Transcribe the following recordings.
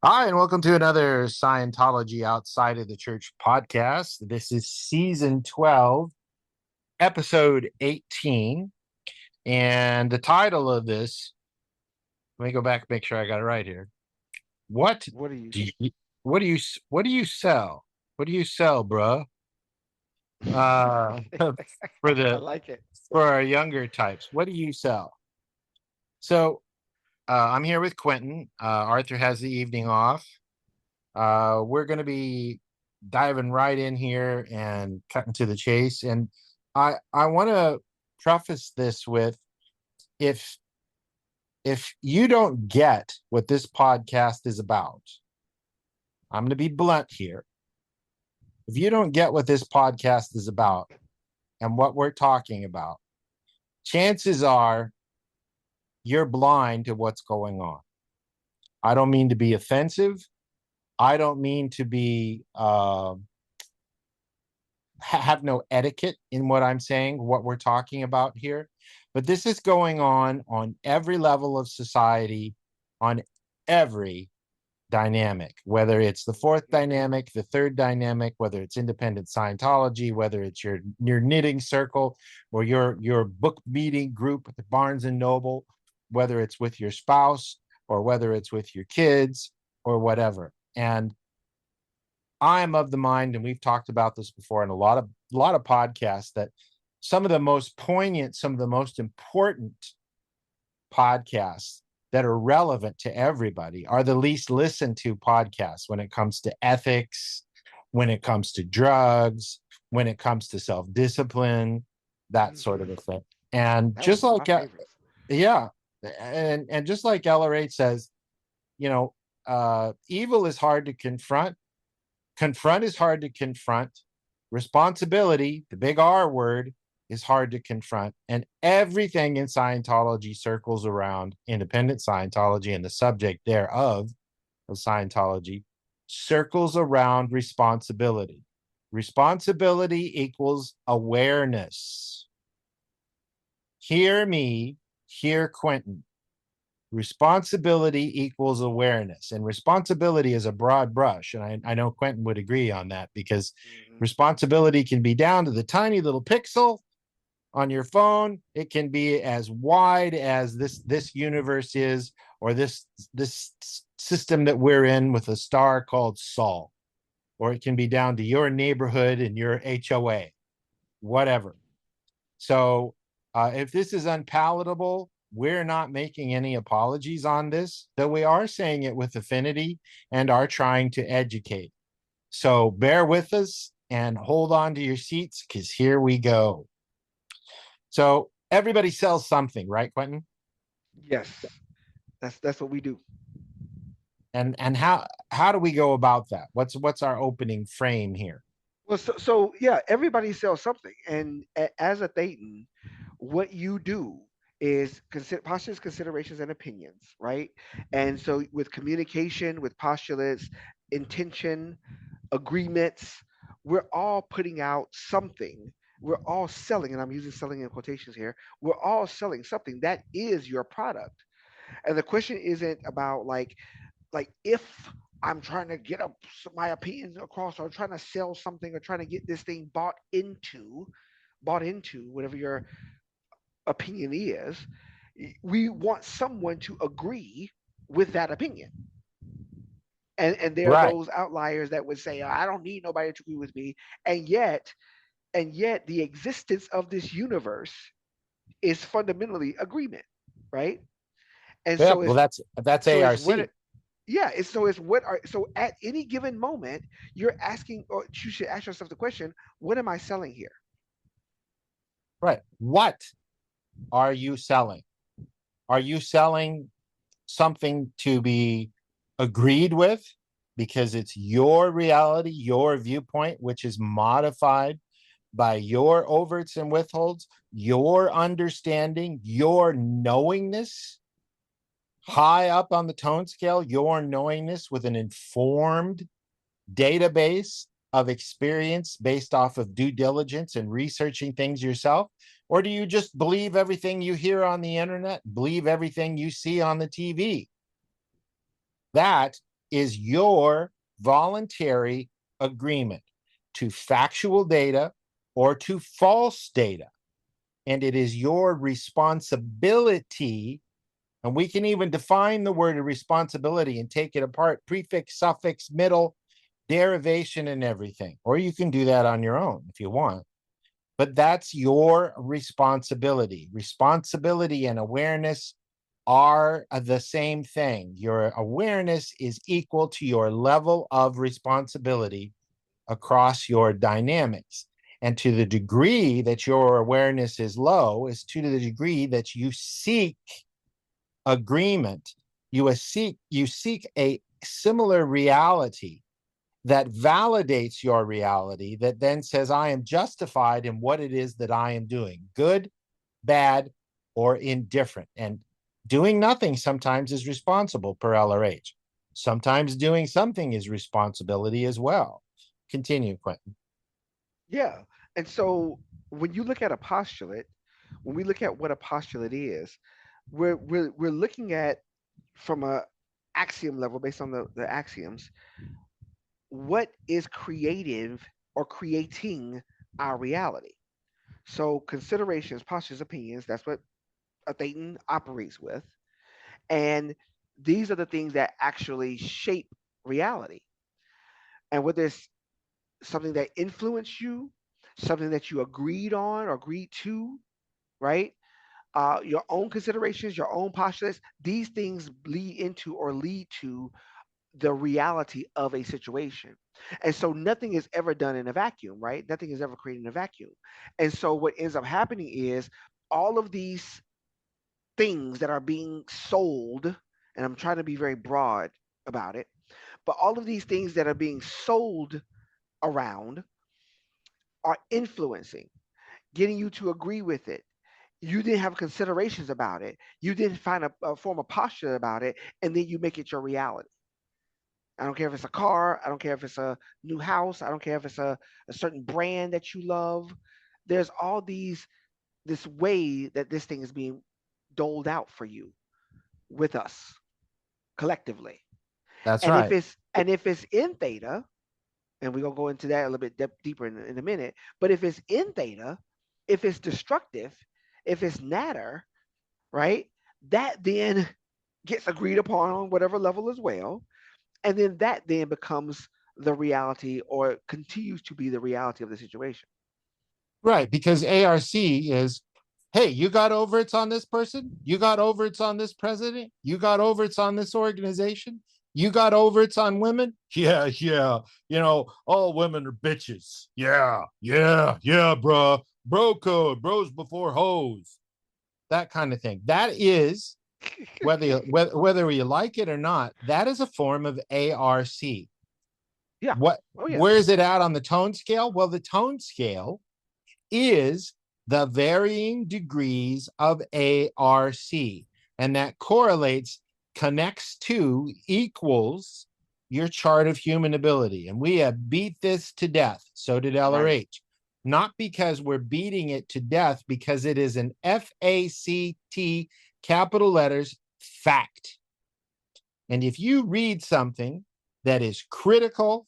Hi, and welcome to another Scientology Outside of the Church podcast. This is season 12, episode 18. And the title of this, let me go back and make sure I got it right here. What What do you? do you what do you sell? What do you sell, bruh? Uh for I the like it. for our younger types, what do you sell? So I'm here with Quentin. Arthur has the evening off. We're going to be diving right in here and cutting to the chase. And I want to preface this with if if you don't get what this podcast is about, I'm going to be blunt here. If you don't get what this podcast is about and what we're talking about, chances are you're blind to what's going on. I don't mean to be offensive. I don't mean to be have no etiquette in what I'm saying, what we're talking about here. But this is going on every level of society, on every dynamic, whether it's the fourth dynamic, the third dynamic, whether it's independent Scientology, whether it's your knitting circle or your book meeting group at Barnes and Noble, whether it's with your spouse or whether it's with your kids or whatever. And I am of the mind, and we've talked about this before in a lot of podcasts, that some of the most poignant, some of the most important podcasts that are relevant to everybody are the least listened to podcasts when it comes to ethics, when it comes to drugs, when it comes to self-discipline, that sort of a thing. And That was just one of my like favorites. yeah, and just like LR8 says, you know, evil is hard to confront. Confront is hard to confront. Responsibility, the big R word, is hard to confront. And everything in Scientology circles around independent Scientology, and the subject thereof of Scientology circles around responsibility. Responsibility equals awareness. Hear me, hear Quentin. Responsibility equals awareness, and responsibility is a broad brush, and I know Quentin would agree on that, because Hmm. responsibility can be down to the tiny little pixel on your phone. It can be as wide as this universe is, or this system that we're in with a star called Sol, or it can be down to your neighborhood and your HOA, whatever. So if this is unpalatable, we're not making any apologies on this, though we are saying it with affinity and are trying to educate. So bear with us and hold on to your seats, because here we go. So everybody sells something, right, Quentin? Yes, that's what we do. And how do we go about that? What's our opening frame here? Well, so yeah, everybody sells something, and as a thetan, what you do is consider postulates, considerations, and opinions, right? And so with communication, with postulates, intention, agreements, we're all putting out something. We're all selling, and I'm using selling in quotations here. We're all selling something that is your product. And the question isn't about like if I'm trying to get my opinions across, or trying to sell something, or trying to get this thing bought into whatever your opinion is. We want someone to agree with that opinion. And there are Right. those outliers that would say, I don't need nobody to agree with me. And yet the existence of this universe is fundamentally agreement, right? And Yeah, so well, it's that's so it's what ARC. it, yeah, it's so it's what are so at any given moment you're asking, or you should ask yourself the question, what am I selling here? Right. What are you selling? Are you selling something to be agreed with because it's your reality, your viewpoint, which is modified by your overts and withholds, your understanding, your knowingness, high up on the tone scale, your knowingness with an informed database of experience based off of due diligence and researching things yourself? Or do you just believe everything you hear on the internet, believe everything you see on the TV? That is your voluntary agreement to factual data or to false data. And it is your responsibility. And we can even define the word of responsibility and take it apart, prefix, suffix, middle, derivation, and everything. Or you can do that on your own if you want. But that's your responsibility. Responsibility and awareness are the same thing. Your awareness is equal to your level of responsibility across your dynamics. And to the degree that your awareness is low is to the degree that you seek agreement. You seek a similar reality that validates your reality, that then says, I am justified in what it is that I am doing, good, bad, or indifferent. And doing nothing sometimes is responsible per LRH. Sometimes doing something is responsibility as well. Continue, Quentin. Yeah. And so when you look at a postulate, when we look at what a postulate is, we're looking at from a axiom level based on the axioms, what is creative or creating our reality. So considerations, postures, opinions, that's what a thetan operates with. And these are the things that actually shape reality. And whether it's something that influenced you, something that you agreed on or agreed to, right? Your own considerations, your own postulates, these things bleed into or lead to the reality of a situation. And so nothing is ever done in a vacuum, right? Nothing is ever created in a vacuum. And so what ends up happening is all of these things that are being sold, and I'm trying to be very broad about it, but all of these things that are being sold around are influencing, getting you to agree with it. You didn't have considerations about it. You didn't find a form of posture about it, and then you make it your reality. I don't care if it's a car. I don't care if it's a new house. I don't care if it's a certain brand that you love. There's all this way that this thing is being doled out for you with us collectively. That's And if right. it's in theta, and we're gonna go into that a little bit deeper in a minute. But if it's in theta, if it's destructive, if it's natter, right? That then gets agreed upon on whatever level as well, and then that then becomes the reality or continues to be the reality of the situation. Right, because ARC is, hey, you got over it's on this person, you got over it's on this president, you got over it's on this organization, you got over it's on women. Yeah, yeah, all women are bitches. Yeah, yeah, yeah, bruh. Bro code, bros before hoes, that kind of thing. That is whether you like it or not, that is a form of ARC. Yeah. What Oh yeah. Where is it at on the tone scale? Well, the tone scale is the varying degrees of ARC. And that correlates, connects to, equals your chart of human ability. And we have beat this to death. So did Right. LRH. Not because we're beating it to death, because it is an FACT, capital letters, fact. And if you read something that is critical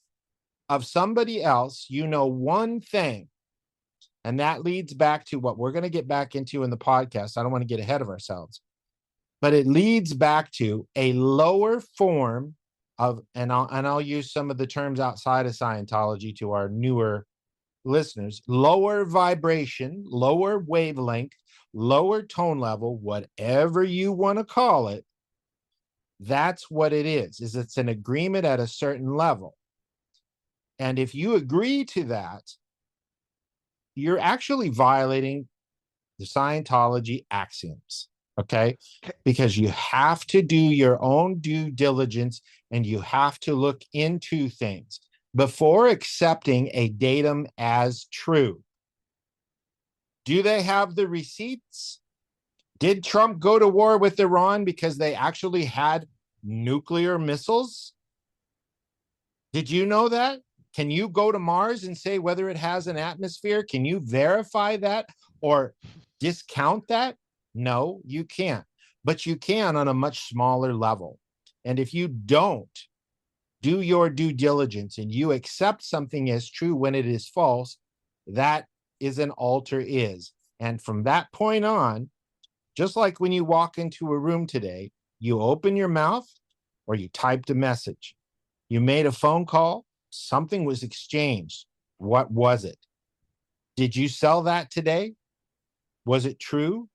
of somebody else, you know one thing, and that leads back to what we're going to get back into in the podcast. I don't want to get ahead of ourselves, but it leads back to a lower form of, and I'll use some of the terms outside of Scientology to our newer listeners: lower vibration, lower wavelength, lower tone level, whatever you want to call it. That's what it is it's an agreement at a certain level. And if you agree to that, you're actually violating the Scientology axioms. Okay. Because you have to do your own due diligence and you have to look into things before accepting a datum as true. Do they have the receipts? Did Trump go to war with Iran because they actually had nuclear missiles? Did you know that? Can you go to Mars and say whether it has an atmosphere? Can you verify that or discount that? No, you can't. But you can on a much smaller level. And if you don't, do your due diligence and you accept something as true when it is false, that is an alter is. And from that point on, just like when you walk into a room today, you open your mouth or you typed a message. You made a phone call, something was exchanged. What was it? Did you sell that today? Was it true?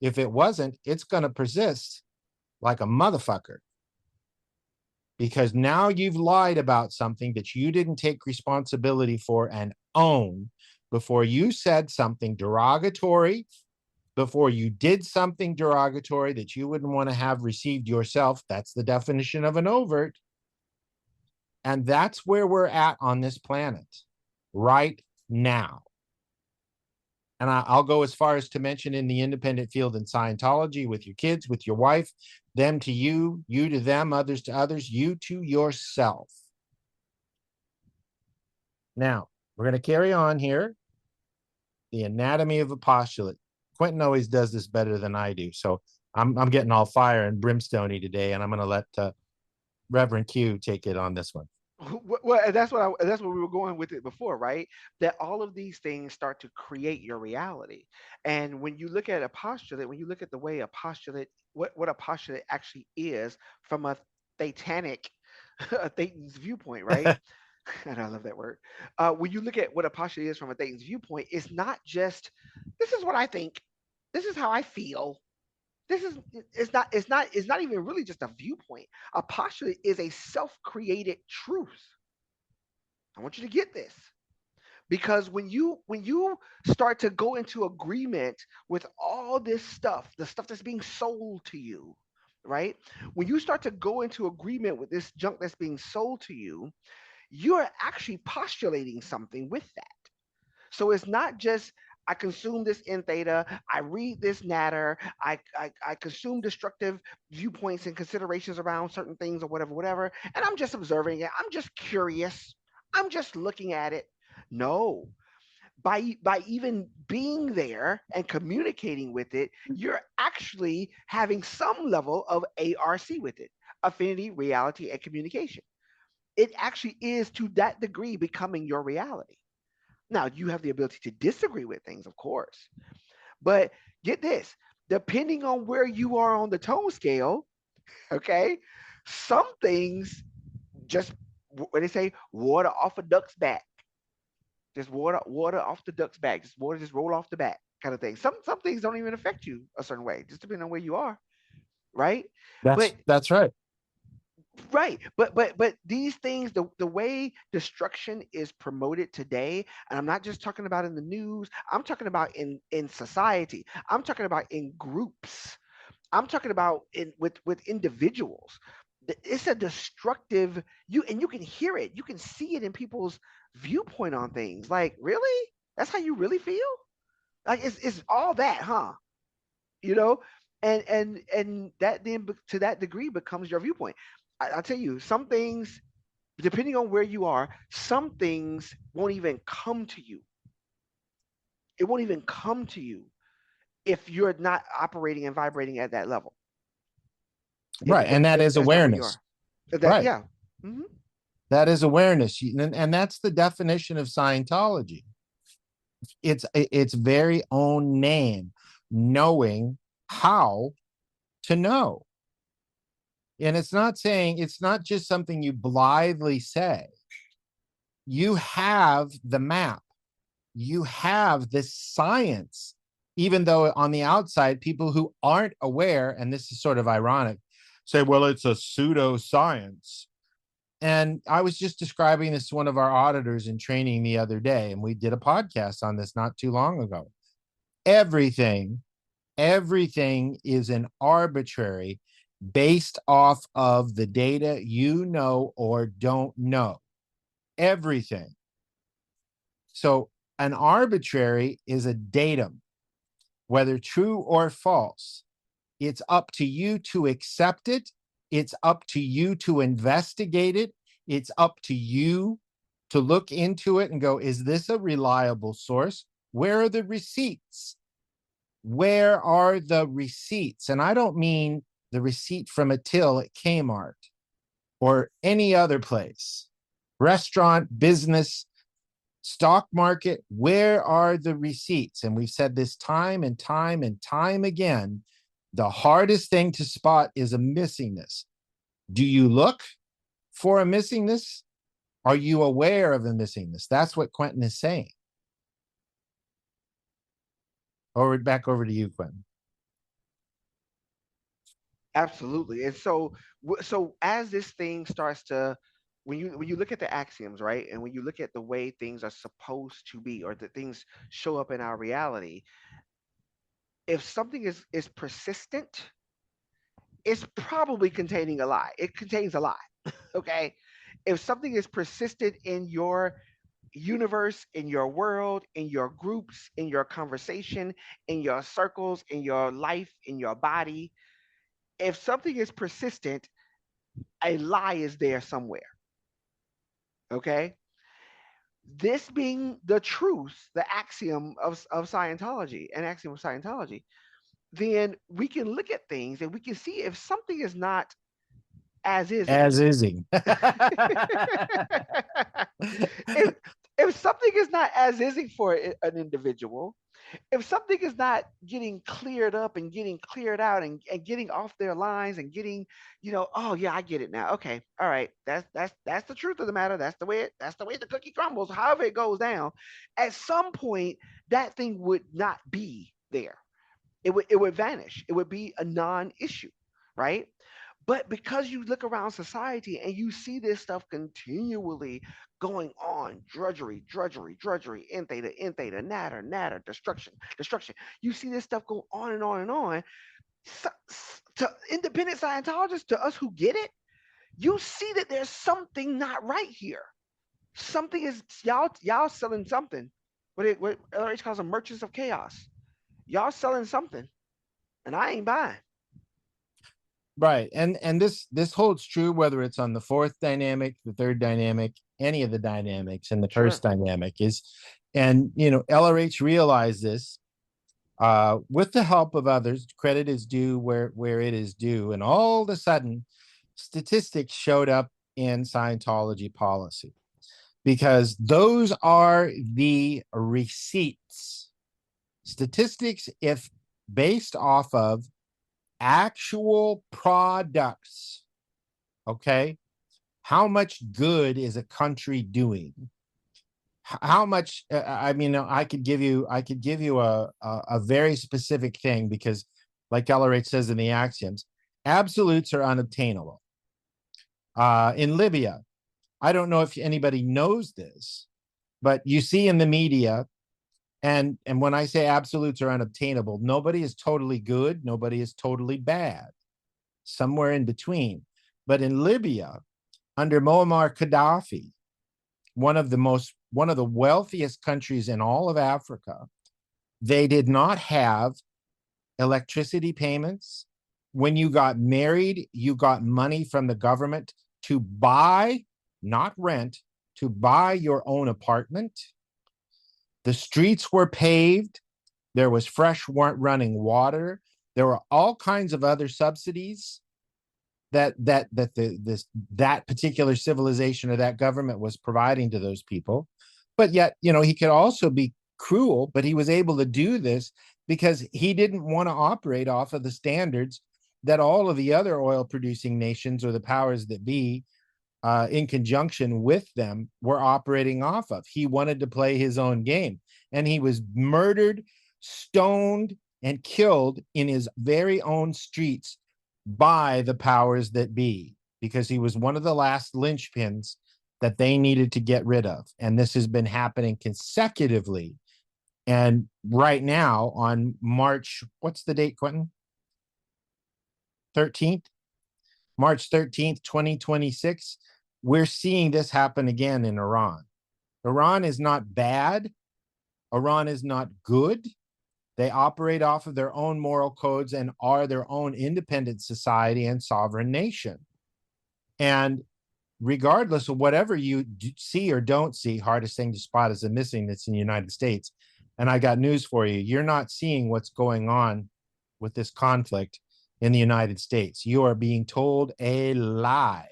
If it wasn't, it's going to persist like a motherfucker, because now you've lied about something that you didn't take responsibility for and own before you said something derogatory, before you did something derogatory that you wouldn't want to have received yourself. That's the definition of an overt. And that's where we're at on this planet right now. And I'll go as far as to mention in the independent field in Scientology, with your kids, with your wife, them to you, you to them, others to others, you to yourself. Now, we're going to carry on here. The anatomy of a postulate. Quentin always does this better than I do. So I'm getting all fire and brimstoney today, and I'm going to let Reverend Q take it on this one. Well, and that's what we were going with it before, right? That all of these things start to create your reality. And when you look at a postulate, when you look at the way a postulate, what a postulate actually is from a thetanic, a thetan's viewpoint, right? And I love that word. When you look at what a postulate is from a thetan's viewpoint, it's not just this is what I think, this is how I feel. This is it's not even really just a viewpoint. A postulate is a self-created truth. I want you to get this, because when you start to go into agreement with all this stuff, the stuff that's being sold to you, right? When you start to go into agreement with this junk that's being sold to you, you're actually postulating something with that. So it's not just I consume this entheta, I read this natter, I consume destructive viewpoints and considerations around certain things or whatever, whatever, and I'm just observing it. I'm just curious. I'm just looking at it. No, by even being there and communicating with it, you're actually having some level of ARC with it, affinity, reality, and communication. It actually is to that degree becoming your reality. Now, you have the ability to disagree with things, of course, but get this, depending on where you are on the tone scale, okay, some things just, what they say, water off a duck's back. Just water off the duck's back. Just water just roll off the back kind of thing. Some things don't even affect you a certain way, just depending on where you are, right? But That's right. right, but these things, the way destruction is promoted today, and I'm not just talking about in the news, I'm talking about in society, I'm talking about in groups, I'm talking about in with individuals. It's a destructive, you can hear it, you can see it in people's viewpoint on things. Like, really? That's how you really feel? Like, it's all that, huh? You know, and that then to that degree becomes your viewpoint. I'll tell you, some things, depending on where you are, some things won't even come to you. It won't even come to you if you're not operating and vibrating at that level. Right. And that If is that's not where you awareness. are. That, Right. yeah. Hmm. That is awareness. And that's the definition of Scientology. It's very own name, knowing how to know. And it's not saying, it's not just something you blithely say. You have the map, you have the science, even though on the outside, people who aren't aware, and this is sort of ironic, say, well, it's a pseudoscience. And I was just describing this to one of our auditors in training the other day, and we did a podcast on this not too long ago. Everything, everything is an arbitrary based off of the data you know or don't know. Everything. So an arbitrary is a datum, whether true or false. It's up to you to accept it. It's up to you to investigate it. It's up to you to look into it and go, is this a reliable source? Where are the receipts? Where are the receipts? And I don't mean the receipt from a till at Kmart. or any other place, restaurant, business, stock market, where are the receipts? And we've said this time and time and time again. The hardest thing to spot is a missingness. Do you look for a missingness? Are you aware of a missingness? That's what Quentin is saying. Back over to you, Quentin. Absolutely. And so so as this thing starts to, when you look at the axioms, right? And when you look at the way things are supposed to be, or that things show up in our reality, if something is persistent, it's probably containing a lie. It contains a lie. Okay? If something is persistent in your universe, in your world, in your groups, in your conversation, in your circles, in your life, in your body, if something is persistent, a lie is there somewhere. Okay? This being the truth, the axiom of Scientology, an axiom of Scientology, then we can look at things and we can see if something is not as ising. As is he. if if something is not as ising for an individual, if something is not getting cleared up and getting cleared out and getting off their lines and getting, oh yeah, I get it now. Okay, all right, that's the truth of the matter. That's the way the cookie crumbles. However it goes down, at some point that thing would not be there. It would vanish. It would be a non-issue, right? But because you look around society and you see this stuff continually going on, drudgery, drudgery, drudgery, entheta, natter, destruction, destruction. You see this stuff go on and on and on. So, to independent Scientologists, to us who get it, you see that there's something not right here. Something is y'all selling something. What LRH calls them merchants of chaos. Y'all selling something, and I ain't buying. Right. And this holds true whether it's on the fourth dynamic, the third dynamic, any of the dynamics, and the Sure. first dynamic is, and LRH realized this with the help of others. Credit is due where it is due, and all of a sudden statistics showed up in Scientology policy, because those are the receipts. Statistics, if based off of actual products, okay, how much good is a country doing? How much? I mean, I could give you a very specific thing, because, like LRH says in the axioms, absolutes are unobtainable. In Libya, I don't know if anybody knows this, but you see in the media, and when I say absolutes are unobtainable, nobody is totally good, nobody is totally bad, somewhere in between. But in Libya, under Muammar Gaddafi, one of the wealthiest countries in all of Africa, they did not have electricity payments. When you got married, you got money from the government to buy, not rent, to buy your own apartment. The streets were paved. There was fresh running water. There were all kinds of other subsidies that particular civilization or that government was providing to those people. But yet, he could also be cruel, but he was able to do this because he didn't want to operate off of the standards that all of the other oil producing nations, or the powers that be, in conjunction with them, were operating off of. He wanted to play his own game, and he was murdered, stoned, and killed in his very own streets by the powers that be, because he was one of the last linchpins that they needed to get rid of. And this has been happening consecutively. And right now, on March, what's the date, Quentin? 13th? March 13th, 2026, we're seeing this happen again in Iran. Iran is not bad. Iran is not good. They operate off of their own moral codes and are their own independent society and sovereign nation. And regardless of whatever you see or don't see, hardest thing to spot is a missing that's in the United States. And I got news for you. You're not seeing what's going on with this conflict in the United States. You are being told a lie.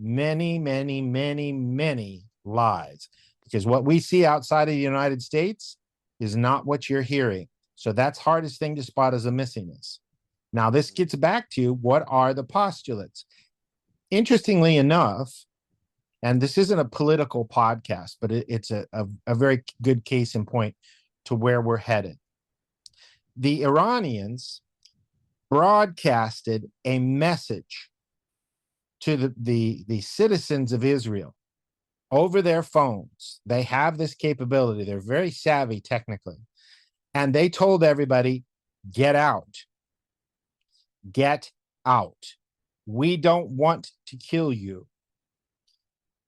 many, many, many, many lies, because what we see outside of the United States is not what you're hearing. So that's hardest thing to spot as a missingness. Now, this gets back to what are the postulates? Interestingly enough, and this isn't a political podcast, but it's a very good case in point to where we're headed. The Iranians broadcasted a message to the citizens of Israel over their phones. They have this capability. They're very savvy technically. And they told everybody, get out. Get out. We don't want to kill you.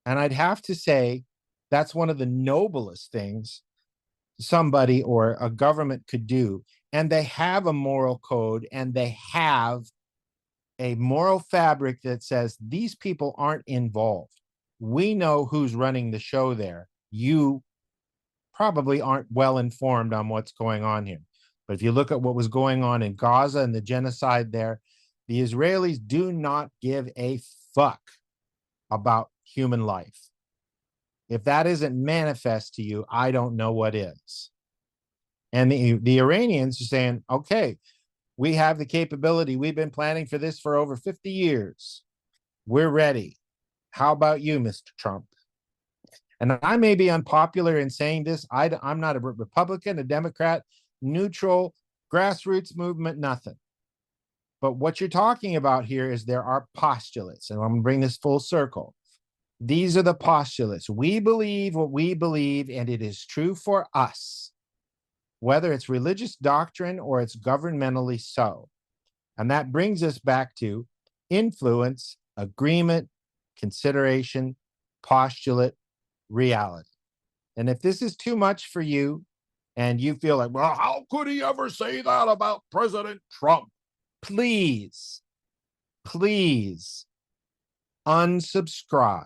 And I'd have to say that's one of the noblest things somebody or a government could do. And they have a moral code, and they have a moral fabric that says these people aren't involved. We know who's running the show there. You probably aren't well informed on what's going on here. But if you look at what was going on in Gaza and the genocide there, the Israelis do not give a fuck about human life. If that isn't manifest to you, I don't know what is. And the Iranians are saying, okay, we have the capability. We've been planning for this for over 50 years. We're ready. How about you, Mr. Trump? And I may be unpopular in saying this. I'm not a Republican, a Democrat, neutral, grassroots movement, nothing. But what you're talking about here is there are postulates, and I'm going to bring this full circle. These are the postulates. We believe what we believe, and it is true for us, whether it's religious doctrine or it's governmentally so. And that brings us back to influence, agreement, consideration, postulate, reality. And if this is too much for you and you feel like, well, how could he ever say that about President Trump? Please, please unsubscribe.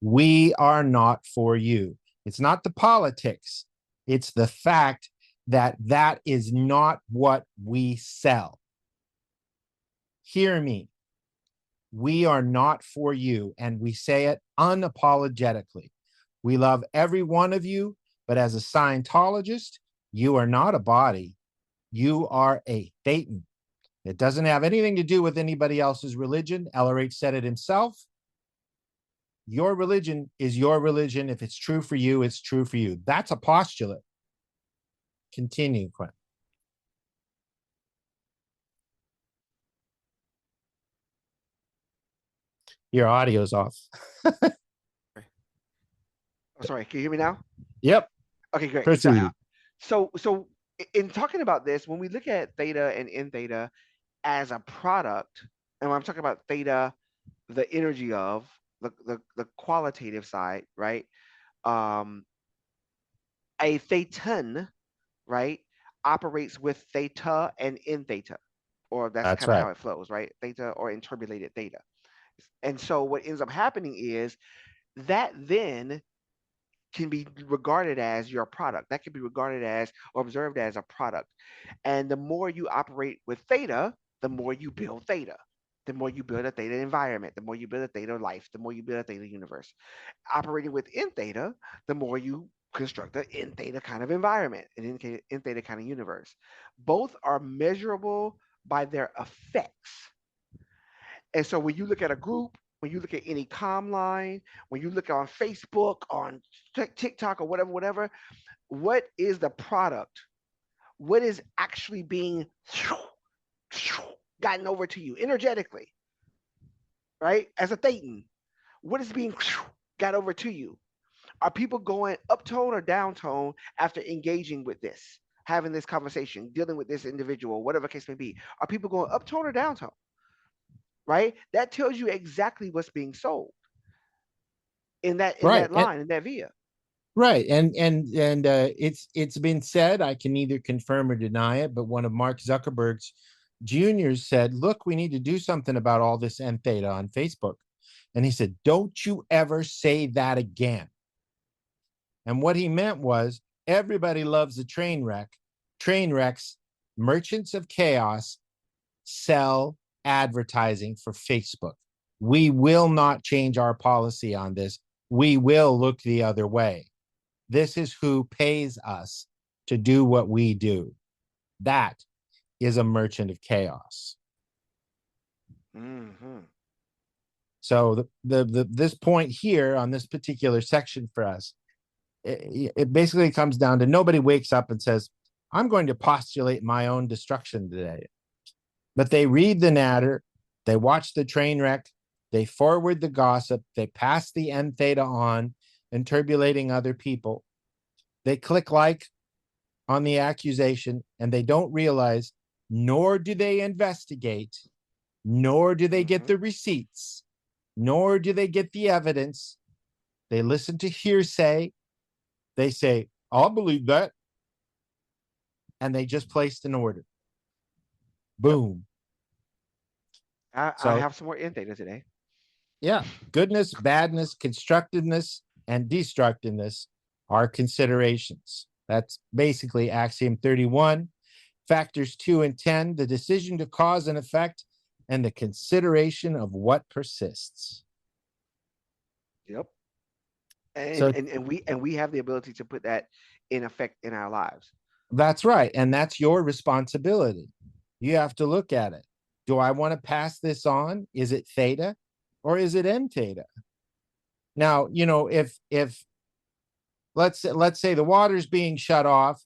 We are not for you. It's not the politics. It's the fact that that is not what we sell. Hear me. We are not for you, and we say it unapologetically. We love every one of you, but as a Scientologist, you are not a body. You are a thetan. It doesn't have anything to do with anybody else's religion. LRH said it himself. Your religion is your religion. If it's true for you, it's true for you. That's a postulate. Continue, Quinn. Your audio's off. Oh, sorry, can you hear me now? Yep. Okay, great. Proceed. So in talking about this, when we look at theta and entheta as a product, and when I'm talking about theta, the energy of the qualitative side, right? Um, a thetan, right, operates with theta and entheta, or that's That's kind of right. how it flows, right? Theta or interpolated theta. And so what ends up happening is that then can be regarded as your product. That can be regarded as or observed as a product. And the more you operate with theta, the more you build theta. The more you build a theta environment, the more you build a theta life, the more you build a theta universe. Operating within theta, the more you construct an in theta kind of environment, an in theta kind of universe. Both are measurable by their effects. And so when you look at a group, when you look at any timeline, when you look on Facebook, on TikTok, or whatever, what is the product? What is actually being gotten over to you energetically, right? As a thetan, what is being got over to you? Are people going uptone or downtone after engaging with this, having this conversation, dealing with this individual, whatever case may be? Are people going uptone or downtone? Right? That tells you exactly what's being sold in that Right. line, in that via. Right. And it's been said, I can neither confirm or deny it, but one of Mark Zuckerberg's juniors said, look, we need to do something about all this N theta on Facebook. And he said, don't you ever say that again. And what he meant was everybody loves a train wreck. Train wrecks, merchants of chaos, sell advertising for Facebook. We will not change our policy on this. We will look the other way. This is who pays us to do what we do. That is a merchant of chaos. Mm-hmm. So this point here on this particular section for us, it basically comes down to nobody wakes up and says, I'm going to postulate my own destruction today. But they read the natter, they watch the train wreck, they forward the gossip, they pass the entheta on, interpolating other people. They click like on the accusation, and they don't realize, nor do they investigate, nor do they get Mm-hmm. the receipts, nor do they get the evidence. They listen to hearsay. They say, I'll believe that. And they just placed an order. Yep. Boom. I So, have some more in theta today. yeah, goodness, badness, constructiveness, and destructiveness are considerations. That's basically axiom 31. Factors 2 and 10, the decision to cause and effect, and the consideration of what persists. Yep. So And we have the ability to put that in effect in our lives. that's right. And that's your responsibility. You have to look at it. Do I want to pass this on? Is it theta or is it entheta? Now, if let's say the water's being shut off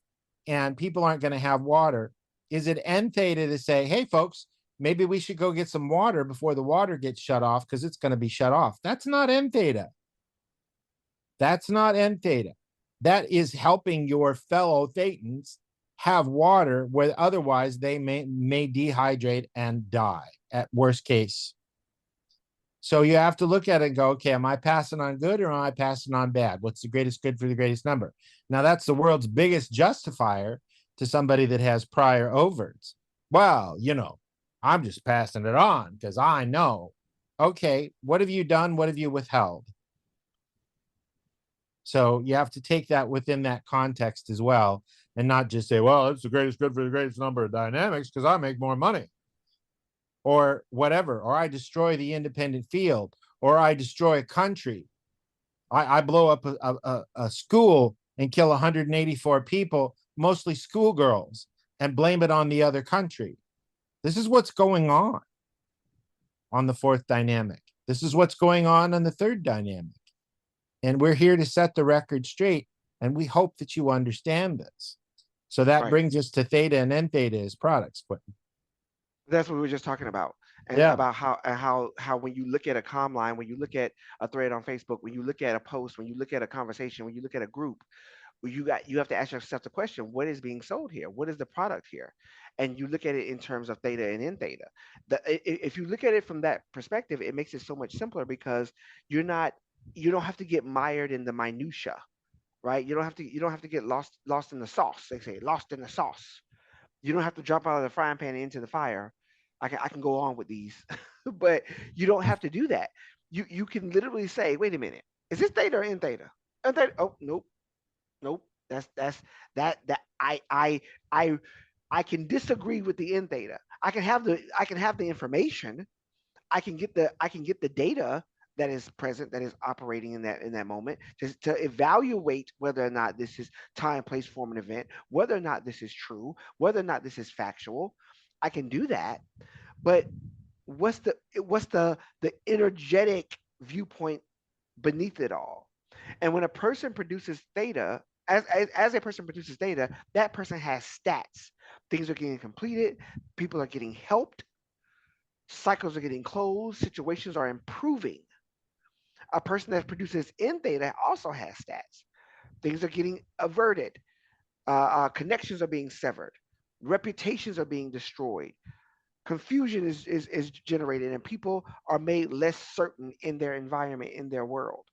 and people aren't going to have water, is it entheta to say, hey folks, maybe we should go get some water before the water gets shut off because it's going to be shut off? That's not entheta. That's not entheta. That is helping your fellow thetans have water where otherwise they may dehydrate and die at worst case. So you have to look at it and go, okay, am I passing on good or am I passing on bad? What's the greatest good for the greatest number? Now, that's the world's biggest justifier to somebody that has prior overts. Well, I'm just passing it on because I know. Okay, what have you done? What have you withheld? So you have to take that within that context as well and not just say, well, it's the greatest good for the greatest number of dynamics because I make more money or whatever, or I destroy the independent field, or I destroy a country. I blow up a school and kill 184 people, mostly schoolgirls, and blame it on the other country. This is what's going on the fourth dynamic. This is what's going on the third dynamic. And we're here to set the record straight, and we hope that you understand this. So that Right. brings us to theta and entheta as products. That's what we were just talking about, and Yeah, about how when you look at a comm line, when you look at a thread on Facebook, when you look at a post, when you look at a conversation, when you look at a group, you have to ask yourself the question: what is being sold here? What is the product here? And you look at it in terms of theta and in theta. If you look at it from that perspective, it makes it so much simpler because you're not you don't have to get mired in the minutia, right? You don't have to get lost in the sauce. They say lost in the sauce. You don't have to jump out of the frying pan into the fire. I can go on with these, but you don't have to do that. You can literally say, wait a minute, is this theta or in theta? In theta? Oh, nope, nope. That I I can disagree with the in theta. I can have the information. I can get the data that is present, that is operating in that moment, to evaluate whether or not this is time, place, form, and event, whether or not this is true, whether or not this is factual. I can do that, but what's the energetic viewpoint beneath it all? And when a person produces theta, as a person produces data, that person has stats. Things are getting completed, people are getting helped, cycles are getting closed, situations are improving. A person that produces in theta also has stats. Things are getting averted, connections are being severed, reputations are being destroyed, confusion is generated, and people are made less certain in their environment, in their world.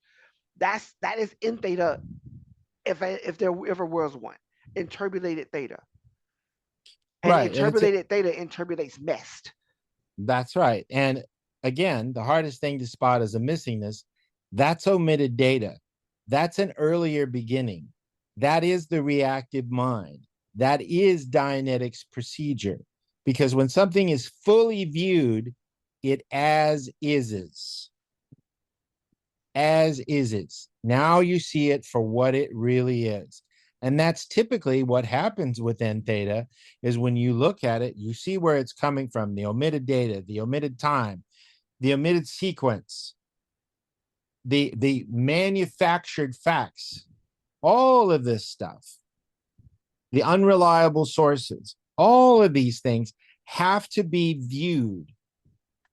That is in theta, if there ever was one. Interpolated theta. And right. And interpolated theta interpolates messed. that's right. And again, the hardest thing to spot as a missingness, that's omitted data. That's an earlier beginning. That is the reactive mind. That is Dianetics procedure. Because when something is fully viewed it as is. As is. Now you see it for what it really is. And that's typically what happens with entheta is when you look at it, you see where it's coming from, the omitted data, the omitted time, the omitted sequence, the manufactured facts, all of this stuff, the unreliable sources, all of these things have to be viewed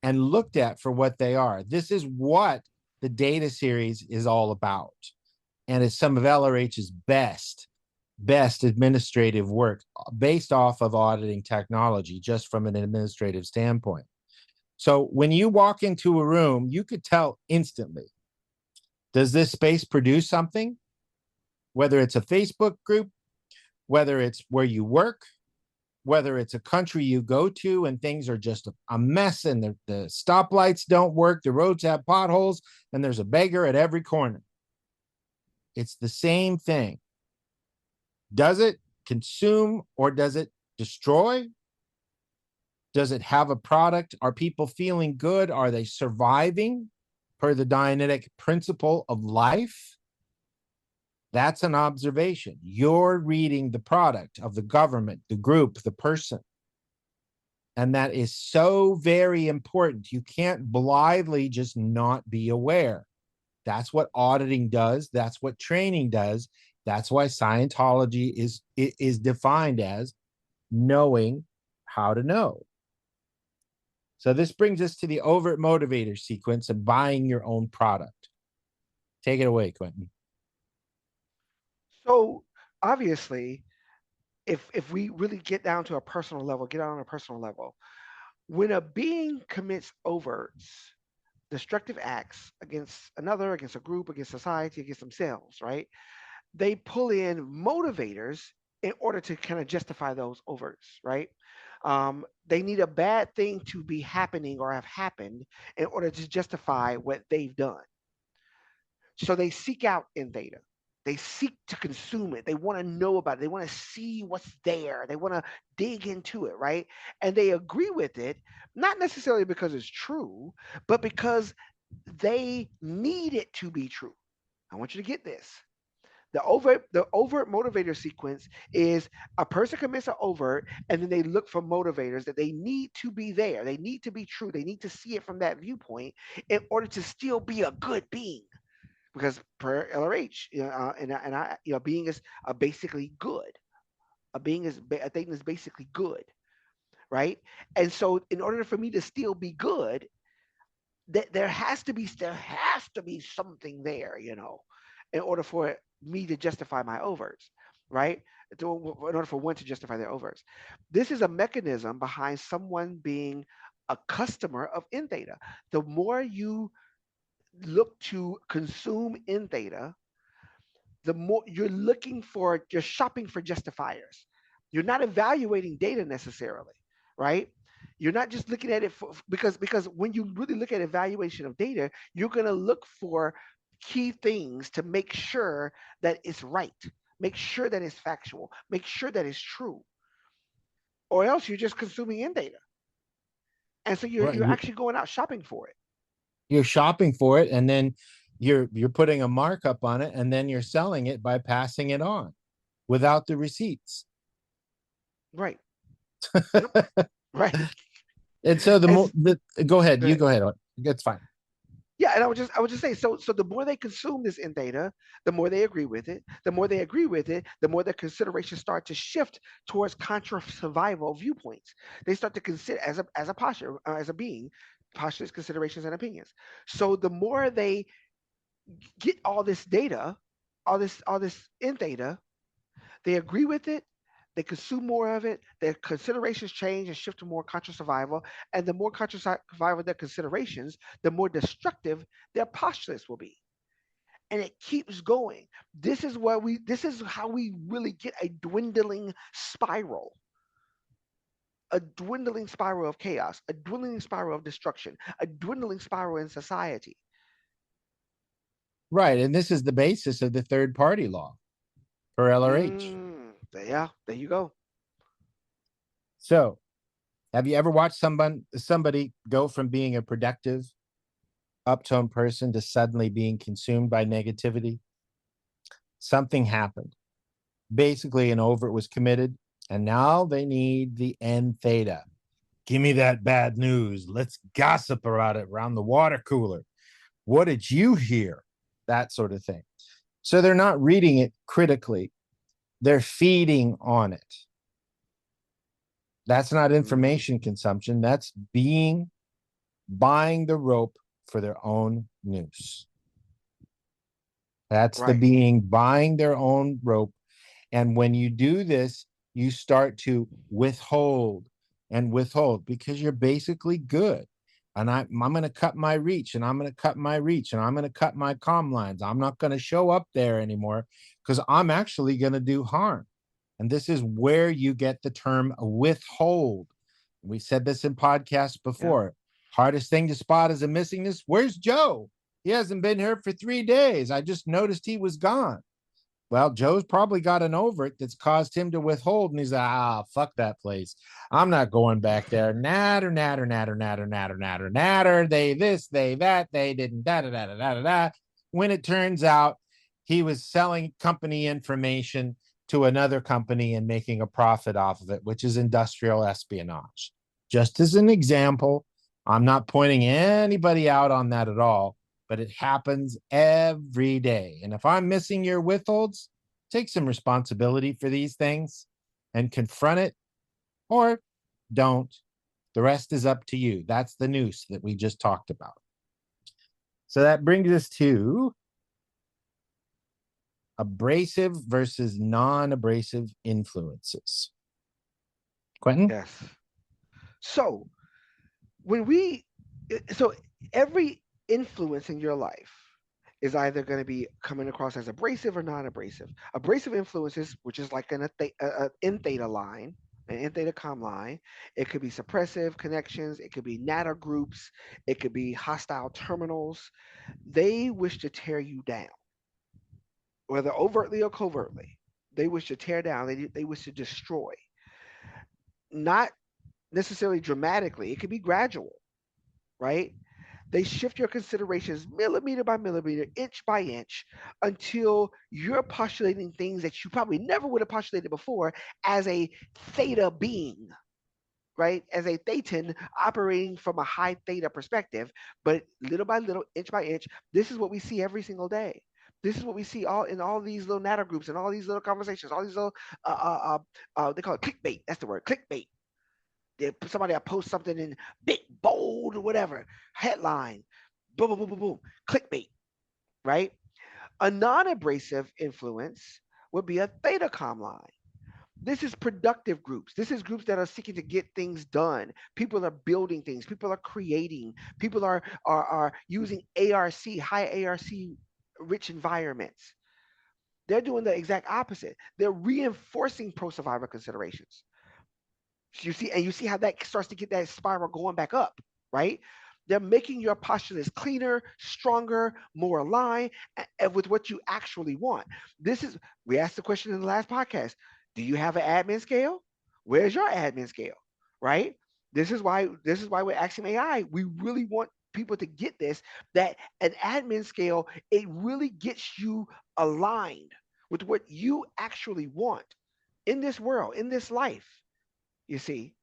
and looked at for what they are. This is what the data series is all about. And it's some of LRH's best administrative work based off of auditing technology, just from an administrative standpoint. So when you walk into a room, you could tell instantly, does this space produce something? Whether it's a Facebook group, whether it's where you work, whether it's a country you go to and things are just a mess and the stoplights don't work, the roads have potholes, and there's a beggar at every corner. It's the same thing. Does it consume or does it destroy? Does it have a product? Are people feeling good? Are they surviving per the Dianetic principle of life? That's an observation. You're reading the product of the government, the group, the person. And that is so very important. You can't blithely just not be aware. That's what auditing does. That's what training does. That's why Scientology is defined as knowing how to know. So this brings us to the overt motivator sequence of buying your own product. Take it away, Quentin. So obviously, if we really get down to a personal level, get out on a personal level, when a being commits overts, destructive acts against another, against a group, against society, against themselves, right? They pull in motivators in order to kind of justify those overts, right? They need a bad thing to be happening or have happened in order to justify what they've done. So they seek out in theta. They seek to consume it. They want to know about it. They want to see what's there. They want to dig into it, right? And they agree with it, not necessarily because it's true, but because they need it to be true. I want you to get this. The overt motivator sequence is a person commits an overt and then they look for motivators that they need to be there. They need to be true. They need to see it from that viewpoint in order to still be a good being. Because per LRH, being is basically good. A thing is basically good, right? And so, in order for me to still be good, there has to be something there, in order for me to justify my overts, right? In order for one to justify their overts, this is a mechanism behind someone being a customer of in theta. The more you look to consume in theta, the more you're shopping for justifiers. You're not evaluating data necessarily, right? You're not just looking at it because when you really look at evaluation of data, you're going to look for key things to make sure that it's right, make sure that it's factual, make sure that it's true, or else you're just consuming in data, and so you're Right. you're actually going out shopping for it. You're shopping for it, and then you're putting a markup on it, and then you're selling it by passing it on without the receipts. Right. Yep. Right. And so the more As the go ahead, go you ahead. go ahead. That's fine. Yeah, and I would just say, so the more they consume this in data, the more they agree with it. The more they agree with it, the more their considerations start to shift towards contra survival viewpoints. They start to consider as a posture, as a being, postures, considerations, and opinions. So the more they get all this data, all this in data, they agree with it. They consume more of it. Their considerations change and shift to more conscious survival. And the more conscious survival their considerations, the more destructive their postulates will be. And it keeps going. This is how we really get a dwindling spiral of chaos, a dwindling spiral of destruction, a dwindling spiral in society. Right, and this is the basis of the third party law for LRH. Yeah, there you go. So Have you ever watched somebody go from being a productive, uptone person to suddenly being consumed by negativity? Something happened. Basically, an overt was committed, and now they need the entheta. Give me that bad news. Let's gossip about it around the water cooler. What did you hear? That sort of thing. So they're not reading it critically, they're feeding on it. That's not Hmm. information consumption. That's buying the rope for their own noose. That's the Right. being buying their own rope. And when you do this, you start to withhold and withhold because you're basically good. And I'm going to cut my reach, and I'm going to cut my reach, and I'm going to cut my comm lines. I'm not going to show up there anymore because I'm actually going to do harm. And this is where you get the term withhold. We said this in podcasts Yep. before. Hardest thing to spot is a missingness. Where's Joe? He hasn't been here for 3 days. I just noticed he was gone. Well, Joe's probably got an overt that's caused him to withhold, and he's like, fuck that place. I'm not going back there. Natter, natter, natter, natter, natter, natter, natter. They this, they that, they didn't, da da da da da da da. When it turns out he was selling company information to another company and making a profit off of it, which is industrial espionage. Just as an example, I'm not pointing anybody out on that at all, but it happens every day. And if I'm missing your withholds, take some responsibility for these things and confront it, or don't. The rest is up to you. That's the noose that we just talked about. So that brings us to abrasive versus non abrasive influences. Quentin? Yes. So when we, so every influence in your life is either going to be coming across as abrasive or non-abrasive. Abrasive influences, which is like in theta line, an in theta com line. It could be suppressive connections. It could be natter groups. It could be hostile terminals. They wish to tear you down, whether overtly or covertly. They wish to tear down. They wish to destroy. Not necessarily dramatically. It could be gradual, right? They shift your considerations millimeter by millimeter, inch by inch, until you're postulating things that you probably never would have postulated before as a theta being, right? As a thetan operating from a high theta perspective. But little by little, inch by inch, this is what we see every single day. This is what we see all in all these little natter groups and all these little conversations, all these little they call it clickbait. That's the word, clickbait. Somebody I post something in big, bold, or whatever headline, boom, boom, boom, boom, boom, clickbait, right? A non-abrasive influence would be a theta com line. This is productive groups. This is groups that are seeking to get things done. People are building things. People are creating. People are using ARC, high ARC rich environments. They're doing the exact opposite. They're reinforcing pro survivor considerations. You see, and you see how that starts to get that spiral going back up, right? They're making your postulates cleaner, stronger, more aligned with what you actually want. This is, we asked the question in the last podcast, do you have an admin scale? Where's your admin scale? Right? This is why with Axiom AI, we really want people to get this, that an admin scale, it really gets you aligned with what you actually want in this world, in this life, you see.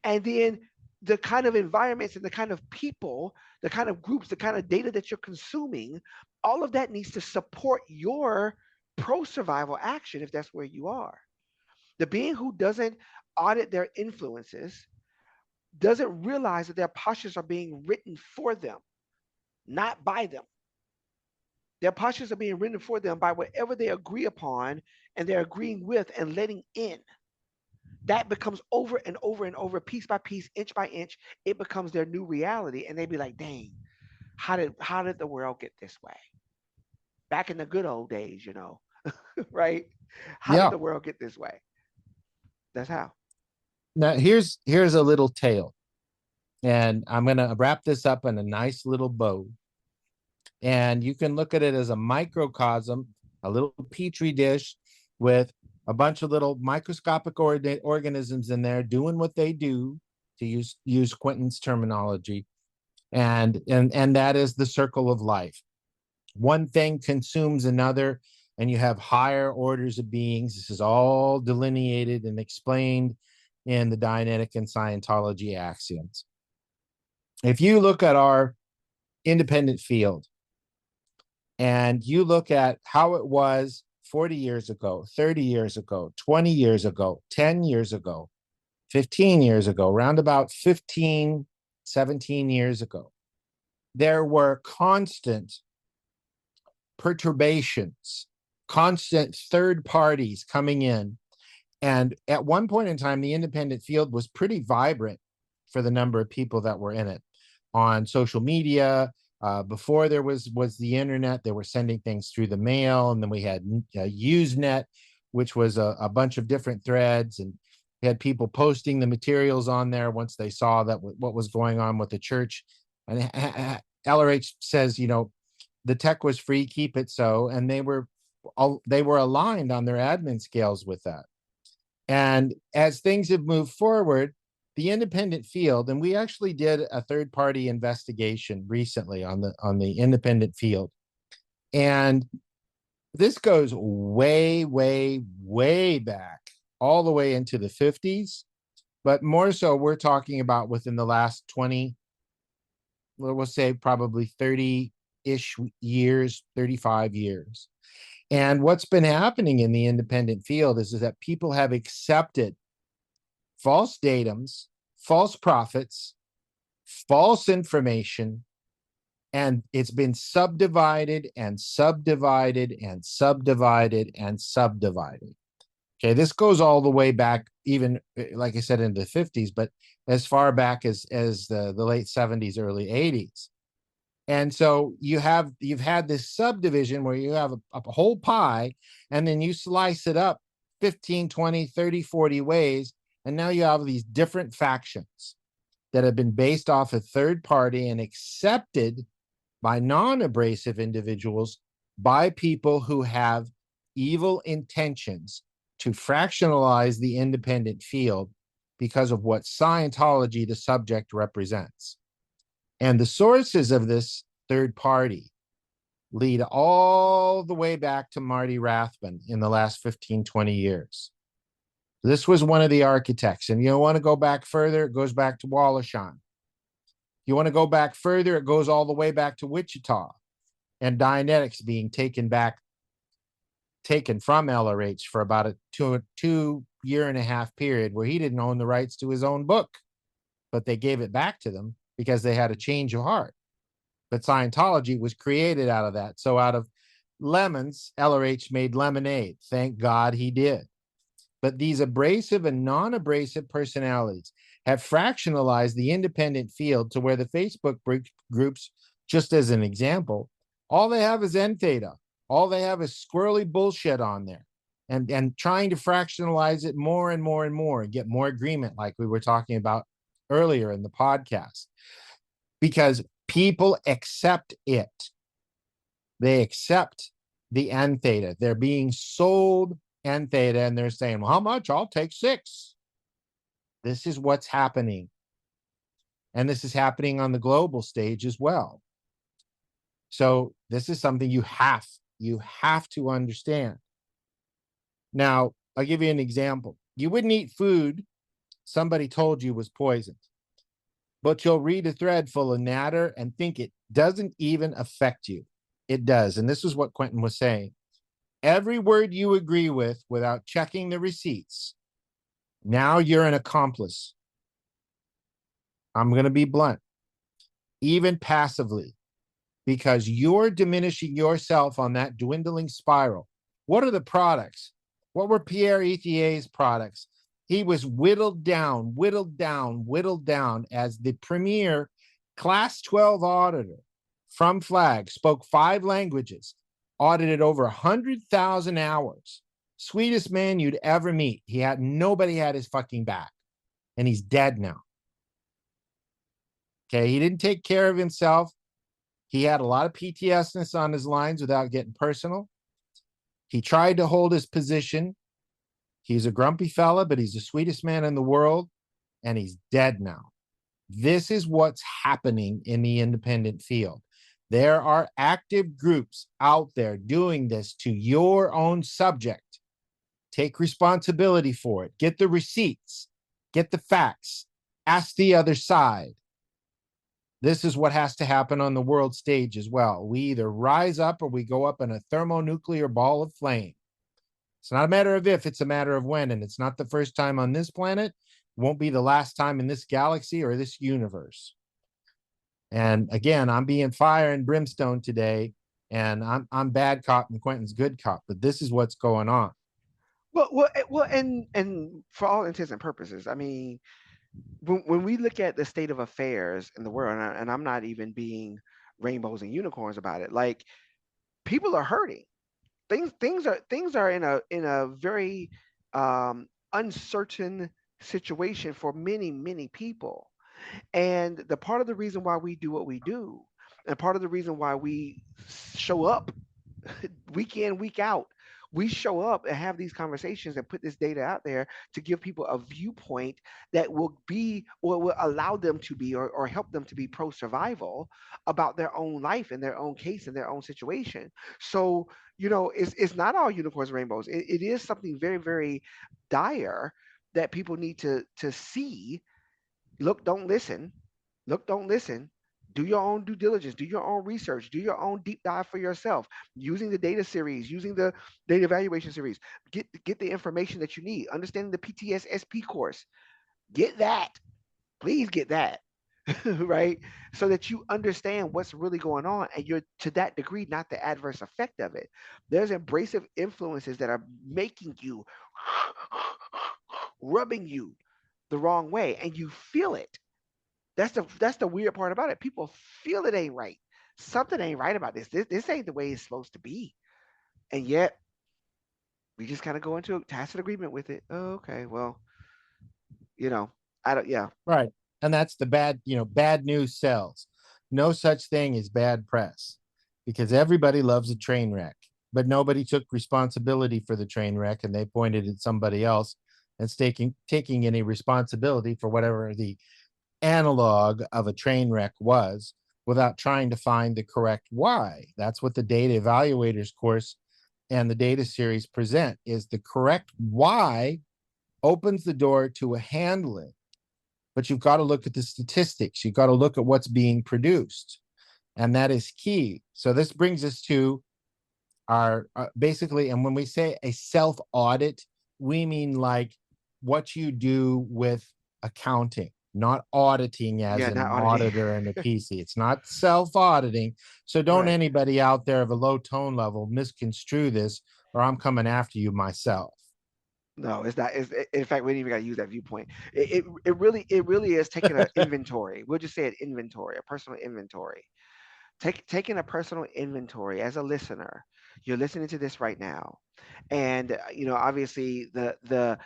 And then the kind of environments and the kind of people, the kind of groups, the kind of data that you're consuming, all of that needs to support your pro survival action if that's where you are. The being who doesn't audit their influences doesn't realize that their postures are being written for them, not by them. Their postures are being written for them by whatever they agree upon and they're agreeing with and letting in. That becomes over and over and over, piece by piece, inch by inch. It becomes their new reality, and they be like, "Dang, how did the world get this way? Back in the good old days, right? How did Yeah. the world get this way? That's how." Now here's a little tale. And I'm gonna wrap this up in a nice little bow. And you can look at it as a microcosm, a little petri dish with a bunch of little microscopic organisms in there doing what they do. to use Quentin's terminology, and that is the circle of life. One thing consumes another, and you have higher orders of beings. This is all delineated and explained in the Dianetic and Scientology axioms. If you look at our independent field and you look at how it was 40 years ago, 30 years ago, 20 years ago, 10 years ago, 15 years ago, around about 15, 17 years ago, there were constant perturbations, constant third parties coming in. And at one point in time, the independent field was pretty vibrant for the number of people that were in it. On social media, before there was the internet, they were sending things through the mail. And then we had Usenet, which was a bunch of different threads. And we had people posting the materials on there once they saw that what was going on with the church. And LRH says, the tech was free, keep it so. And they were aligned on their admin scales with that. And as things have moved forward, the independent field, and we actually did a third-party investigation recently on the independent field, and this goes way, way, way back, all the way into the 50s, but more so we're talking about within the last 20, we'll say probably 30-ish years, 35 years. And what's been happening in the independent field is that people have accepted false datums, false prophets, false information, and it's been subdivided and subdivided and subdivided and subdivided. Okay, this goes all the way back, even like I said, into the 50s, but as far back as the late 70s, early 80s. And so you've had this subdivision where you have a whole pie, and then you slice it up 15, 20, 30, 40 ways. And now you have these different factions that have been based off a third party and accepted by non-abrasive individuals, by people who have evil intentions to fractionalize the independent field because of what Scientology, the subject, represents. And the sources of this third party lead all the way back to Marty Rathbun in the last 15, 20 years. This was one of the architects. And you want to go back further, it goes back to Wallachan. You want to go back further, it goes all the way back to Wichita and Dianetics being taken from LRH for about a two year and a half period where he didn't own the rights to his own book, but they gave it back to them because they had a change of heart. But Scientology was created out of that. So out of lemons, LRH made lemonade. Thank God he did. But these abrasive and non-abrasive personalities have fractionalized the independent field to where the Facebook groups, just as an example, all they have is entheta. All they have is squirrely bullshit on there, and trying to fractionalize it more and more and more and get more agreement, like we were talking about earlier in the podcast, because people accept it. They accept the entheta. They're being sold entheta, and they're saying, well, how much? I'll take 6. This is what's happening. And this is happening on the global stage as well. So this is something you have to understand. Now, I'll give you an example. You wouldn't eat food somebody told you was poisoned, but you'll read a thread full of natter and think it doesn't even affect you. It does. And this is what Quentin was saying. Every word you agree with without checking the receipts, now you're an accomplice. I'm going to be blunt. Even passively, because you're diminishing yourself on that dwindling spiral. What are the products? What were Pierre Ethier's products? He was whittled down as the premier class 12 auditor from Flag, spoke 5 languages, audited over 100,000 hours. Sweetest man you'd ever meet. Nobody had his fucking back, and he's dead now. Okay, he didn't take care of himself. He had a lot of PTSD on his lines without getting personal. He tried to hold his position. He's a grumpy fella, but he's the sweetest man in the world, and he's dead now. This is what's happening in the independent field. There are active groups out there doing this to your own subject. Take responsibility for it. Get the receipts, get the facts, ask the other side. This is what has to happen on the world stage as well. We either rise up or we go up in a thermonuclear ball of flame. It's not a matter of if, it's a matter of when. And it's not the first time on this planet. It won't be the last time in this galaxy or this universe. And again, I'm being fire and brimstone today, and I'm bad cop and Quentin's good cop, but this is what's going on. And for all intents and purposes, I mean, when we look at the state of affairs in the world, and I'm not even being rainbows and unicorns about it, like people are hurting. Things are in a very uncertain situation for many people. And the part of the reason why we do what we do, and part of the reason why we show up week in, week out, we show up and have these conversations and put this data out there to give people a viewpoint that will be or will allow them to be or help them to be pro survival about their own life and their own case and their own situation. So, it's not all unicorns and rainbows. It is something very, very dire that people need to see. Look, don't listen. Look, don't listen. Do your own due diligence, do your own research, do your own deep dive for yourself, using the data series, using the data evaluation series. Get the information that you need. Understanding the PTSSP course. Get that. Please get that. Right? So that you understand what's really going on and you're to that degree not the adverse effect of it. There's abrasive influences that are making you rubbing you the wrong way and you feel it. That's the weird part about it. People feel it ain't right. Something ain't right about this. This ain't the way it's supposed to be. And yet we just kind of go into a tacit agreement with it. Oh, okay, well, you know, I don't. Yeah, Right. And that's the bad news sells. No such thing as bad press because everybody loves a train wreck, but nobody took responsibility for the train wreck and they pointed at somebody else and taking any responsibility for whatever the analog of a train wreck was without trying to find the correct why. That's what the data evaluators course and the data series present is the correct why opens the door to a handling, but you've got to look at the statistics. You've got to look at what's being produced. And that is key. So this brings us to our basically, and when we say a self audit, we mean like what you do with accounting, not auditing as yeah, an not auditing. auditor and a PC. It's not self auditing. So don't Right. anybody out there of a low tone level misconstrue this, or I'm coming after you myself. No, it's not. In fact, we didn't even got to use that viewpoint. It really is taking an inventory. We'll just say an inventory, a personal inventory. Taking a personal inventory as a listener. You're listening to this right now, and obviously the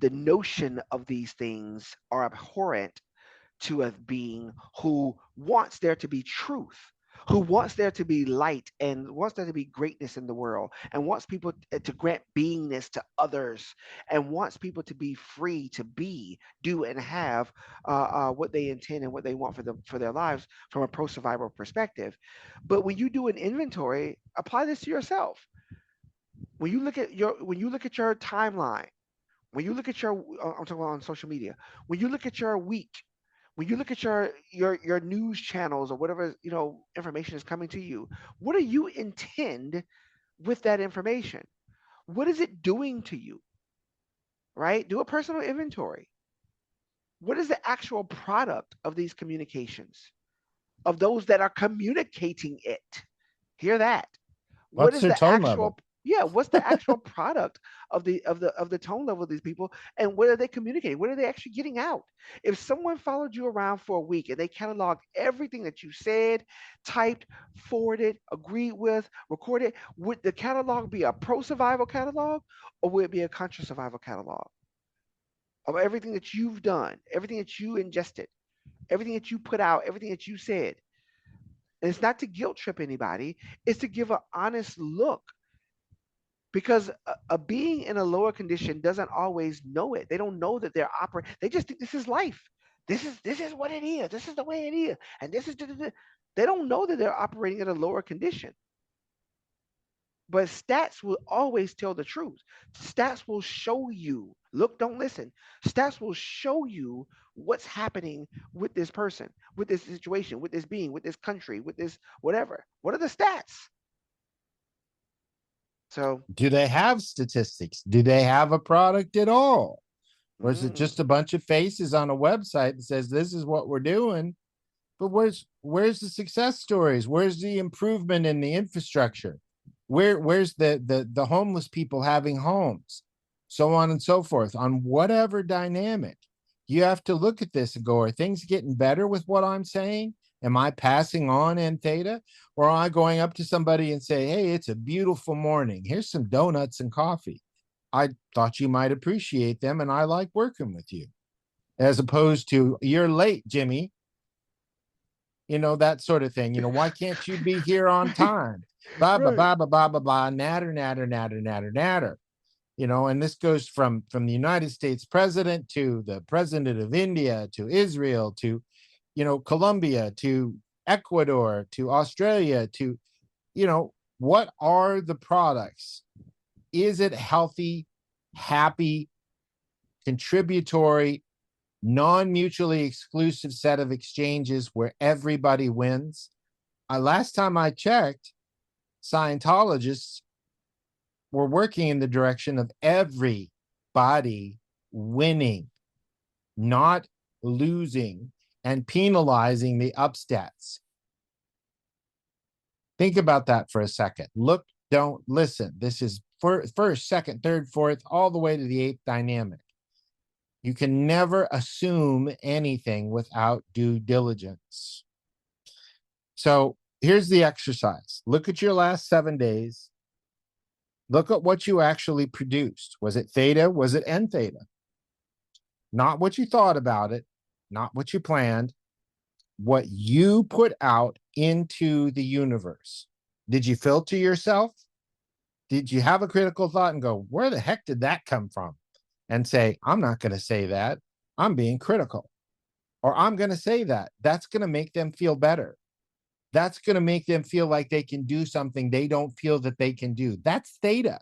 notion of these things are abhorrent to a being who wants there to be truth, who wants there to be light and wants there to be greatness in the world, and wants people to grant beingness to others, and wants people to be free to be, do, and have what they intend and what they want for their lives from a pro survival perspective. But when you do an inventory, apply this to yourself. When you look at your timeline, when you look at your I'm talking about on social media, when you look at your week, when you look at your news channels or whatever information is coming to you, what do you intend with that information? What is it doing to you? Right? Do a personal inventory. What is the actual product of these communications, of those that are communicating it? Hear that. What What's is their the tone level? actual Yeah, what's the actual product of the tone level of these people, and what are they communicating? What are they actually getting out? If someone followed you around for a week and they cataloged everything that you said, typed, forwarded, agreed with, recorded, would the catalog be a pro survival catalog, or would it be a contra survival catalog of everything that you've done, everything that you ingested, everything that you put out, everything that you said? And it's not to guilt trip anybody, it's to give an honest look, because a being in a lower condition doesn't always know it. They don't know that they're operating. They just think this is life. This is what it is. This is the way it is, and this is they don't know that they're operating at a lower condition. But stats will always tell the truth. Stats will show you. Look, don't listen. Stats will show you what's happening with this person, with this situation, with this being, with this country, with this whatever. What are the stats? So, Do they have statistics? Do they have a product at all? Or is it mm, just a bunch of faces on a website that says this is what we're doing? But where's the success stories? Where's the improvement in the infrastructure? Where's the homeless people having homes? So on and so forth. On whatever dynamic, you have to look at this and go, are things getting better with what I'm saying? Am I passing on entheta? Or am I going up to somebody and say, hey, it's a beautiful morning. Here's some donuts and coffee. I thought you might appreciate them, and I like working with you. As opposed to, you're late, Jimmy, that sort of thing. Why can't you be here on time? Blah, blah, right. blah, blah, blah, blah, blah, natter, natter, natter, natter, natter. And this goes from the United States president to the president of India to Israel to, Colombia to Ecuador to Australia to, what are the products? Is it healthy, happy, contributory, non-mutually exclusive set of exchanges where everybody wins? Last time I checked, Scientologists were working in the direction of everybody winning, not losing and penalizing the upstats. Think about that for a second. Look, don't listen. This is first, second, third, fourth, all the way to the eighth dynamic. You can never assume anything without due diligence. So here's the exercise. Look at your last 7 days. Look at what you actually produced. Was it theta? Was it entheta? Not what you thought about it, not what you planned, what you put out into the universe. Did you filter yourself? Did you have a critical thought and go, where the heck did that come from? And say, I'm not going to say that. I'm being critical. Or I'm going to say that. That's going to make them feel better. That's going to make them feel like they can do something they don't feel that they can do. That's theta.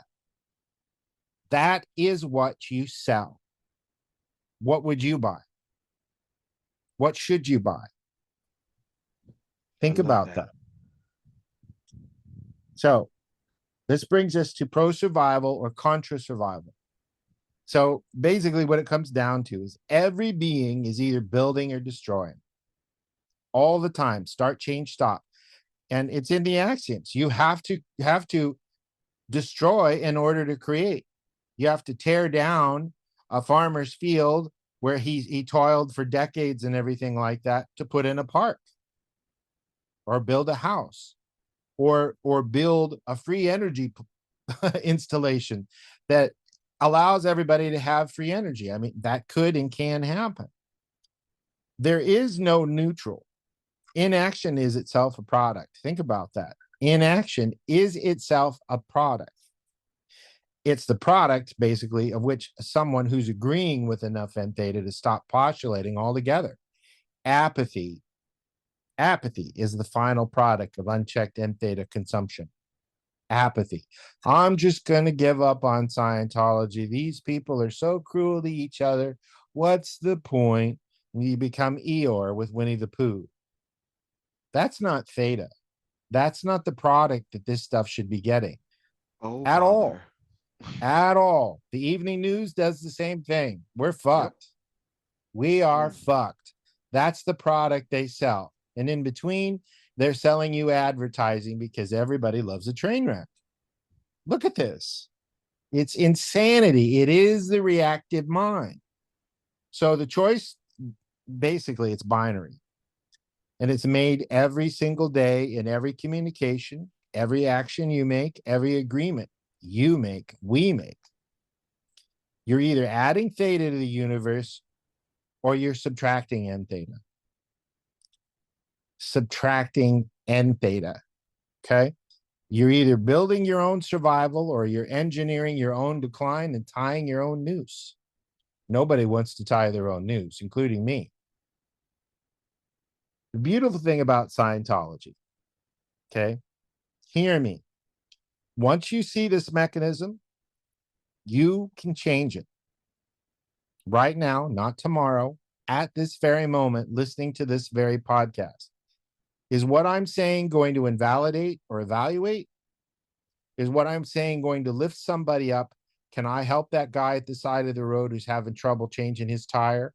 That is what you sell. What would you buy? What should you buy? I Think love about that. that. So this brings us to pro-survival or contra-survival. So basically what it comes down to is every being is either building or destroying all the time. Start, change, stop. And it's in the axioms. You have to destroy in order to create. You have to tear down a farmer's field where he toiled for decades and everything like that to put in a park or build a house or build a free energy installation that allows everybody to have free energy. I mean, that could and can happen. There is no neutral. Inaction is itself a product. Think about that. Inaction is itself a product. It's the product, basically, of which someone who's agreeing with enough entheta to stop postulating altogether. Apathy. Apathy is the final product of unchecked entheta consumption. Apathy. I'm just going to give up on Scientology. These people are so cruel to each other. What's the point? You become Eeyore with Winnie the Pooh. That's not theta. That's not the product that this stuff should be getting Oh, at Father. all. At all. The evening news does the same thing. We're Yep. fucked. We are Mm. fucked. That's the product they sell. And in between, they're selling you advertising because everybody loves a train wreck. Look at this. It's insanity. It is the reactive mind. So the choice, basically, it's binary. And it's made every single day in every communication, every action you make, every agreement you make, we make. You're either adding theta to the universe or you're subtracting n theta. Subtracting n theta. Okay. You're either building your own survival or you're engineering your own decline and tying your own noose. Nobody wants to tie their own noose, including me. The beautiful thing about Scientology, okay, hear me. Once you see this mechanism, you can change it right now, not tomorrow, at this very moment, listening to this very podcast. Is what I'm saying going to invalidate or evaluate? Is what I'm saying going to lift somebody up? Can I help that guy at the side of the road who's having trouble changing his tire?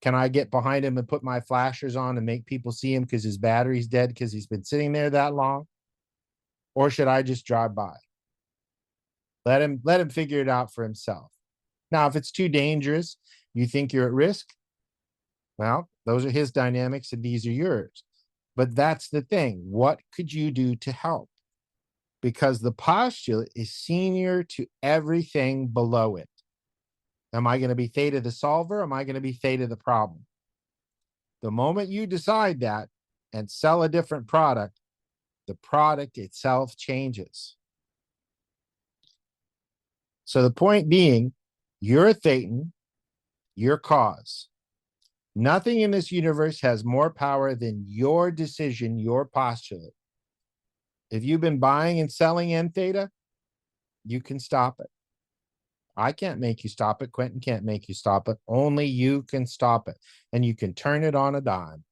Can I get behind him and put my flashers on and make people see him because his battery's dead because he's been sitting there that long? Or should I just drive by? Let him figure it out for himself. Now, if it's too dangerous, you think you're at risk, well, those are his dynamics and these are yours. But that's the thing. What could you do to help? Because the postulate is senior to everything below it. Am I going to be theta the solver? Am I going to be theta the problem? The moment you decide that and sell a different product, the product itself changes. So the point being, you're a thetan, your cause. Nothing in this universe has more power than your decision, your postulate. If you've been buying and selling entheta, you can stop it. I can't make you stop it. Quentin can't make you stop it. Only you can stop it. And you can turn it on a dime.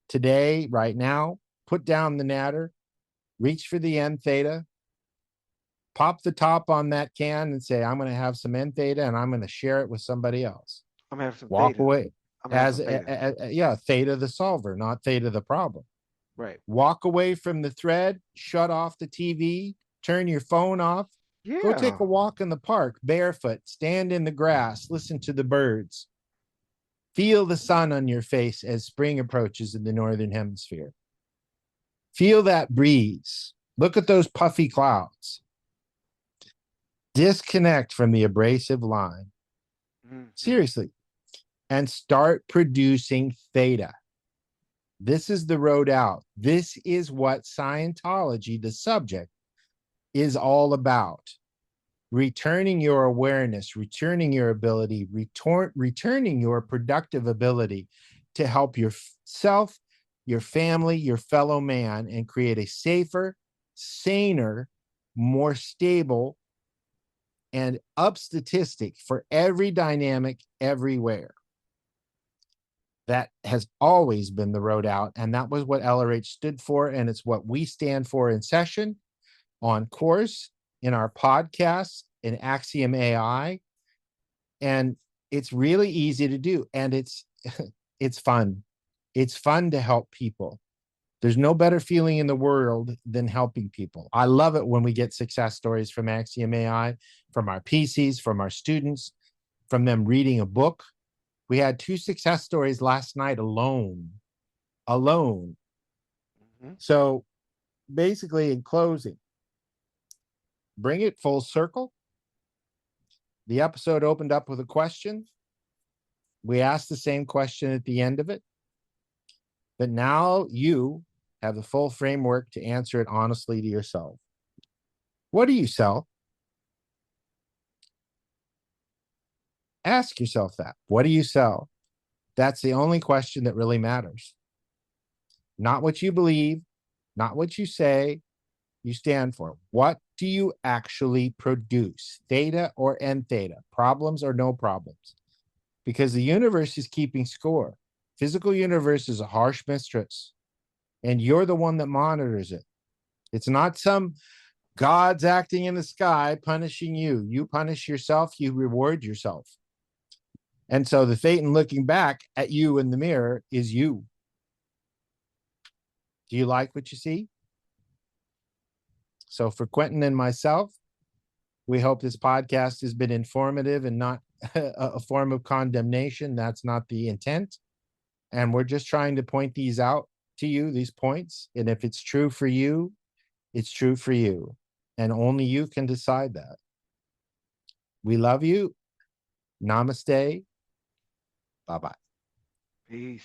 Today, right now, put down the natter, reach for the entheta, pop the top on that can and say, I'm going to have some entheta and I'm going to share it with somebody else. I'm gonna have some Walk theta. away. I'm gonna have some As theta. yeah, theta the solver, not theta the problem. Right. Walk away from the thread, shut off the TV, turn your phone off, go take Yeah. a walk in the park barefoot, stand in the grass, listen to the birds, feel the sun on your face as spring approaches in the northern hemisphere. Feel that breeze. Look at those puffy clouds. Disconnect from the abrasive line. Mm-hmm. Seriously. And start producing theta. This is the road out. This is what Scientology, the subject, is all about. Returning your awareness, returning your ability, returning your productive ability to help yourself, your family, your fellow man, and create a safer, saner, more stable, and up statistic for every dynamic everywhere. That has always been the road out. And that was what LRH stood for. And it's what we stand for in session, on course, in our podcasts, in Axiom AI. And it's really easy to do. And it's it's fun. It's fun to help people. There's no better feeling in the world than helping people. I love it when we get success stories from Axiom AI, from our PCs, from our students, from them reading a book. We had 2 success stories last night alone. Mm-hmm. So basically, in closing, bring it full circle. The episode opened up with a question. We asked the same question at the end of it. But now you have the full framework to answer it honestly to yourself. What do you sell? Ask yourself that. What do you sell? That's the only question that really matters. Not what you believe, not what you say, you stand for. What do you actually produce? Theta or entheta? Problems or no problems? Because the universe is keeping score. Physical universe is a harsh mistress, and you're the one that monitors it. It's not some gods acting in the sky punishing you. You punish yourself, you reward yourself. And so the Thetan looking back at you in the mirror is you. Do you like what you see? So for Quentin and myself, we hope this podcast has been informative and not a form of condemnation. That's not the intent. And we're just trying to point these out to you, these points. And if it's true for you, it's true for you. And only you can decide that. We love you. Namaste. Bye-bye. Peace.